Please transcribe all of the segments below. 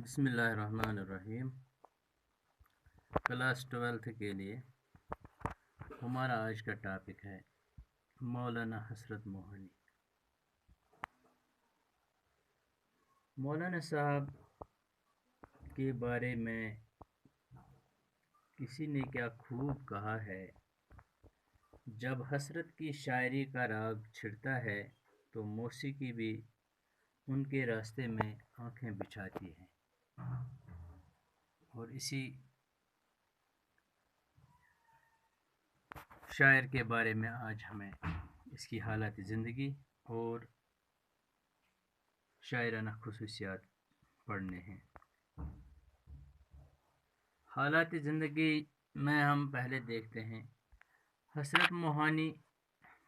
بسم اللہ الرحمن الرحیم۔ کلاس 12 کے لیے ہمارا آج کا ٹاپک ہے مولانا حسرت موہانی۔ مولانا صاحب کے بارے میں کسی نے کیا خوب کہا ہے، جب حسرت کی شاعری کا راگ چھڑتا ہے تو موسیقی بھی ان کے راستے میں آنکھیں بچھاتی ہے۔ اور اسی شاعر کے بارے میں آج ہمیں اس کی حالات زندگی اور شاعرانہ خصوصیات پڑھنے ہیں۔ حالات زندگی میں ہم پہلے دیکھتے ہیں، حسرت موہانی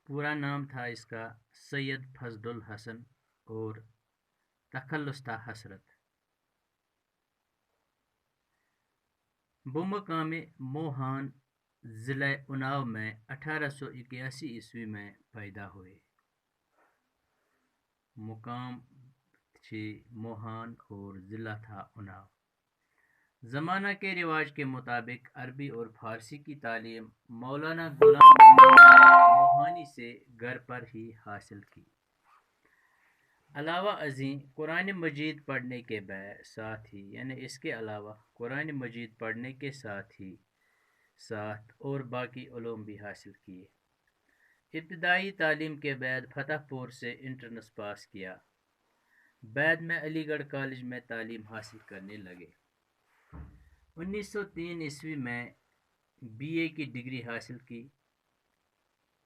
پورا نام تھا اس کا سید فضل الحسن اور تخلص تھا حسرت۔ بمقام موہان ضلع اناؤ میں 1881 میں پیدا ہوئے۔ مقام تھی موہان اور ضلع تھا اناؤ۔ زمانہ کے رواج کے مطابق عربی اور فارسی کی تعلیم مولانا غلام موہانی سے گھر پر ہی حاصل کی۔ علاوہ ازیں قرآن مجید پڑھنے کے ساتھ ہی اس کے علاوہ قرآن مجید پڑھنے کے ساتھ اور باقی علوم بھی حاصل کیے۔ ابتدائی تعلیم کے بعد فتح پور سے انٹرنس پاس کیا، بعد میں علی گڑھ کالج میں تعلیم حاصل کرنے لگے۔ 1903 میں بی اے کی ڈگری حاصل کی۔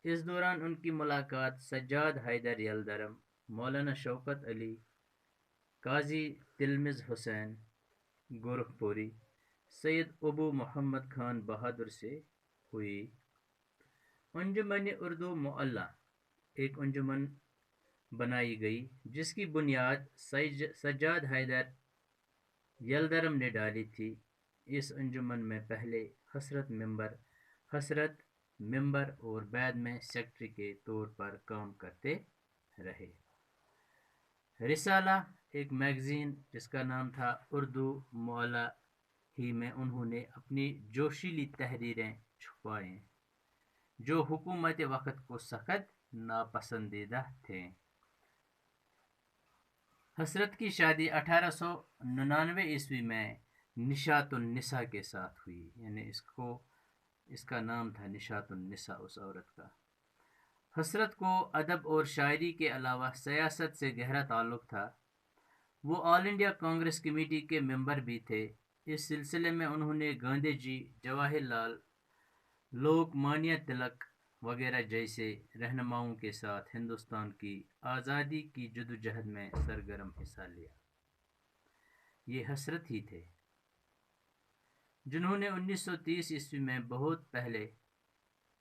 اس دوران ان کی ملاقات سجاد حیدر یلدرم، مولانا شوکت علی، قاضی تلمذ حسین گورکھپوری، سید ابو محمد خان بہادر سے ہوئی۔ انجمن اردو معلیٰ ایک انجمن بنائی گئی جس کی بنیاد سجاد حیدر یلدرم نے ڈالی تھی۔ اس انجمن میں پہلے حسرت ممبر اور بعد میں سیکرٹری کے طور پر کام کرتے رہے۔ رسالہ ایک میگزین جس کا نام تھا اردو معلیٰ ہی میں انہوں نے اپنی جوشیلی تحریریں چھپائیں جو حکومت وقت کو سخت ناپسندیدہ تھیں۔ حسرت کی شادی 1899 میں نشاط النساء کے ساتھ ہوئی، اس کا نام تھا نشاط النساء اس عورت کا۔ حسرت کو ادب اور شاعری کے علاوہ سیاست سے گہرا تعلق تھا۔ وہ آل انڈیا کانگریس کمیٹی کے ممبر بھی تھے۔ اس سلسلے میں انہوں نے گاندھی جی، جواہر لال، لوک مانیہ تلک وغیرہ جیسے رہنماؤں کے ساتھ ہندوستان کی آزادی کی جدوجہد میں سرگرم حصہ لیا۔ یہ حسرت ہی تھے جنہوں نے 1930 میں بہت پہلے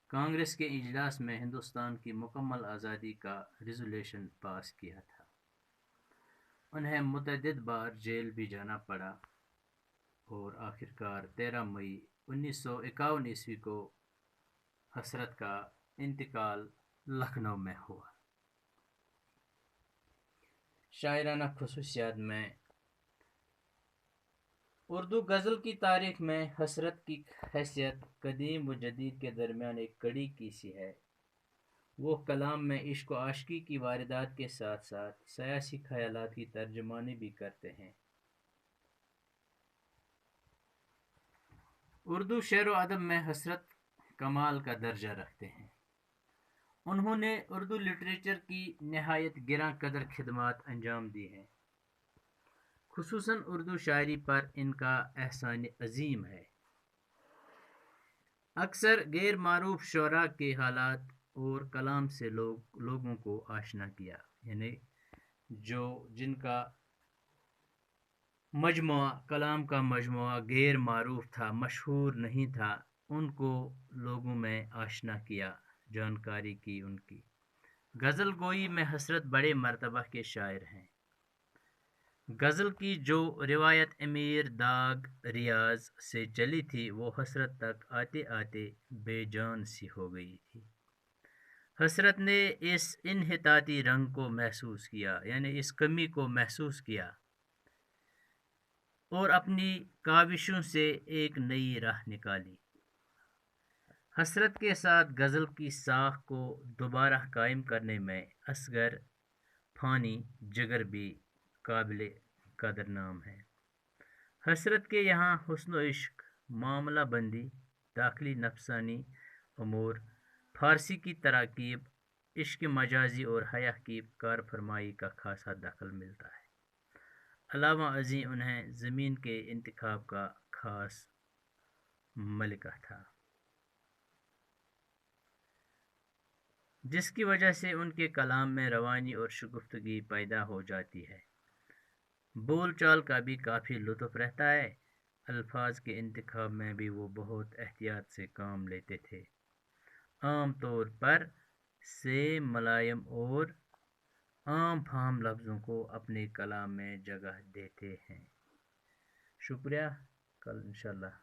کانگریس کے اجلاس میں ہندوستان کی مکمل آزادی کا ریزولوشن پاس کیا تھا۔ انہیں متعدد بار جیل بھی جانا پڑا اور آخرکار 13 مئی 1951 کو حسرت کا انتقال لکھنؤ میں ہوا۔ شاعرانہ خصوصیات میں اردو غزل کی تاریخ میں حسرت کی حیثیت قدیم و جدید کے درمیان ایک کڑی کی سی ہے۔ وہ کلام میں عشق و عاشقی کی واردات کے ساتھ ساتھ سیاسی خیالات کی ترجمانی بھی کرتے ہیں۔ اردو شعر و ادب میں حسرت کمال کا درجہ رکھتے ہیں۔ انہوں نے اردو لٹریچر کی نہایت گراں قدر خدمات انجام دی ہیں۔ خصوصاً اردو شاعری پر ان کا احسان عظیم ہے۔ اکثر غیر معروف شعراء کے حالات اور کلام سے لوگوں کو آشنا کیا، جن کا کلام کا مجموعہ غیر معروف تھا، مشہور نہیں تھا، ان کو لوگوں میں آشنا کیا، جانکاری کی ان کی۔ غزل گوئی میں حسرت بڑے مرتبہ کے شاعر ہیں۔ غزل کی جو روایت امیر داغ ریاض سے چلی تھی وہ حسرت تک آتے آتے بے جان سی ہو گئی تھی۔ حسرت نے اس انحطاطی رنگ کو محسوس کیا، اس کمی کو محسوس کیا اور اپنی کاوشوں سے ایک نئی راہ نکالی۔ حسرت کے ساتھ غزل کی ساکھ کو دوبارہ قائم کرنے میں اصغر فانی جگر بھی قابل قدر نام ہے۔ حسرت کے یہاں حسن و عشق، معاملہ بندی، داخلی نفسانی امور، فارسی کی تراکیب، عشق مجازی اور حیا کی کار فرمائی کا خاصا دخل ملتا ہے۔ علاوہ ازیں انہیں زمین کے انتخاب کا خاص ملکہ تھا، جس کی وجہ سے ان کے کلام میں روانی اور شگفتگی پیدا ہو جاتی ہے۔ بول چال کا بھی کافی لطف رہتا ہے۔ الفاظ کے انتخاب میں بھی وہ بہت احتیاط سے کام لیتے تھے، عام طور پر سے ملائم اور عام فہم لفظوں کو اپنے کلام میں جگہ دیتے ہیں۔ شکریہ، کل انشاءاللہ